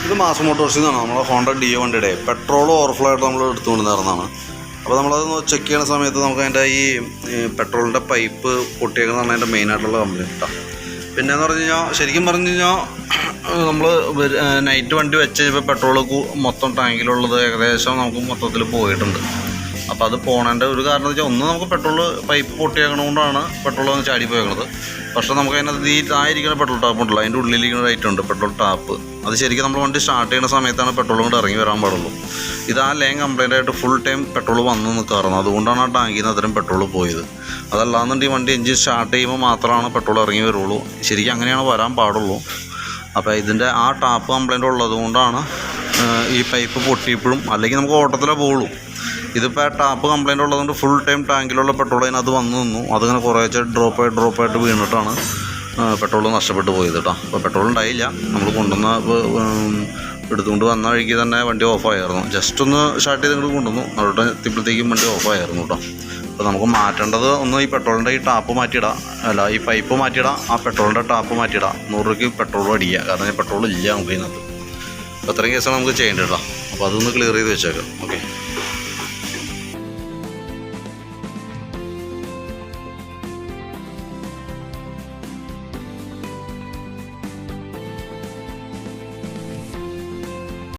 ഇത് മാസ് മോട്ടോഴ്സിൽ നിന്നാണ് നമ്മുടെ ഹോണ്ട ഡിയോ വണ്ടിയുടെ പെട്രോൾ ഓവർഫ്ലോ ആയിട്ട് നമ്മൾ എടുത്തുകൊണ്ട് നടന്നതാണ്. അപ്പോൾ നമ്മളത് ചെക്ക് ചെയ്യുന്ന സമയത്ത് നമുക്ക് അതിൻ്റെ ഈ പെട്രോളിൻ്റെ പൈപ്പ് പൊട്ടിയേക്കുന്നതാണ് അതിൻ്റെ മെയിനായിട്ടുള്ള കംപ്ലയിൻറ്റ് കേട്ടോ. പിന്നെയെന്ന് പറഞ്ഞു കഴിഞ്ഞാൽ ശരിക്കും പറഞ്ഞു കഴിഞ്ഞാൽ നമ്മൾ നൈറ്റ് വണ്ടി വെച്ച് കഴിഞ്ഞപ്പോൾ പെട്രോൾ മൊത്തം ടാങ്കിലുള്ളത് ഏകദേശം നമുക്ക് മൊത്തത്തിൽ പോയിട്ടുണ്ട്. അപ്പോൾ അത് പോകണതിൻ്റെ ഒരു കാരണം എന്ന് വെച്ചാൽ ഒന്ന് നമുക്ക് പെട്രോൾ പൈപ്പ് പൊട്ടിയേക്കണതുകൊണ്ടാണ് പെട്രോൾ ഒന്ന് ചാടി പോയേക്കണത്. പക്ഷേ നമുക്ക് അതിനകത്ത് ഈ തായിരിക്കുന്ന പെട്രോൾ ടാപ്പ് ഉണ്ടല്ലോ, അതിൻ്റെ ഉള്ളിലിരിക്കുന്ന ഐറ്റം ഉണ്ട് പെട്രോൾ ടാപ്പ്. അത് ശരിക്കും നമ്മൾ വണ്ടി സ്റ്റാർട്ട് ചെയ്യുന്ന സമയത്താണ് പെട്രോൾ കൊണ്ട് ഇറങ്ങി വരാൻ പാടുള്ളൂ. ഇത് ആ ലൈൻ കംപ്ലൈൻ്റ് ആയിട്ട് ഫുൾ ടൈം പെട്രോൾ വന്ന് നിൽക്കാറുണ്ട്. അതുകൊണ്ടാണ് ആ ടാങ്കിൽ നിന്ന് അത്രയും പെട്രോൾ പോയത്. അതല്ലാന്നുണ്ടെങ്കിൽ വണ്ടി എഞ്ചിൻ സ്റ്റാർട്ട് ചെയ്യുമ്പോൾ മാത്രമാണ് പെട്രോൾ ഇറങ്ങി വരുള്ളൂ. ശരിക്കും അങ്ങനെയാണ് വരാൻ പാടുള്ളൂ. അപ്പോൾ ഇതിൻ്റെ ആ ടാപ്പ് കംപ്ലൈൻ്റ് ഉള്ളത് കൊണ്ടാണ് ഈ പൈപ്പ് പൊട്ടിയപ്പോഴും, അല്ലെങ്കിൽ നമുക്ക് ഓട്ടത്തിലേ പോകുള്ളൂ. ഇതിപ്പോൾ ആ ടാപ്പ് കംപ്ലൈൻ്റ് ഉള്ളതുകൊണ്ട് ഫുൾ ടൈം ടാങ്കിലുള്ള പെട്രോൾ അതിനകത്ത് വന്നു നിന്നു. അതിങ്ങനെ കുറേശ്ശെ ഡ്രോപ്പായിട്ട് വീണിട്ടാണ് പെട്രോൾ നഷ്ടപ്പെട്ടു പോയത് കേട്ടോ. അപ്പോൾ പെട്രോൾ ഉണ്ടായില്ല. നമ്മൾ കൊണ്ടുവന്ന എടുത്തുകൊണ്ട് വന്ന വഴിക്ക് തന്നെ വണ്ടി ഓഫായിരുന്നു. ജസ്റ്റ് ഒന്ന് സ്റ്റാർട്ട് ചെയ്ത് ഇങ്ങോട്ട് കൊണ്ടുവന്നു. അവിടെ എത്തിയപ്പോഴത്തേക്കും വണ്ടി ഓഫായിരുന്നു കേട്ടോ. അപ്പോൾ നമുക്ക് മാറ്റേണ്ടത് ഒന്ന് ഈ പെട്രോളിൻ്റെ ഈ ടാപ്പ് മാറ്റിയിടാം, അല്ല ഈ പൈപ്പ് മാറ്റിയിടാം, ആ പെട്രോളിൻ്റെ ടാപ്പ് മാറ്റിയിടാം. 100 രൂപയ്ക്ക് പെട്രോൾ അടിക്കുക, കാരണം പെട്രോൾ ഇല്ല നമുക്ക് ഇതിനകത്ത്. അപ്പോൾ അത്രയും കേസാണ് നമുക്ക് ചെയ്യേണ്ടത് കേട്ടോ. അപ്പോൾ അതൊന്ന് ക്ലിയർ ചെയ്ത് വെച്ചേക്കാം. ഓക്കെ.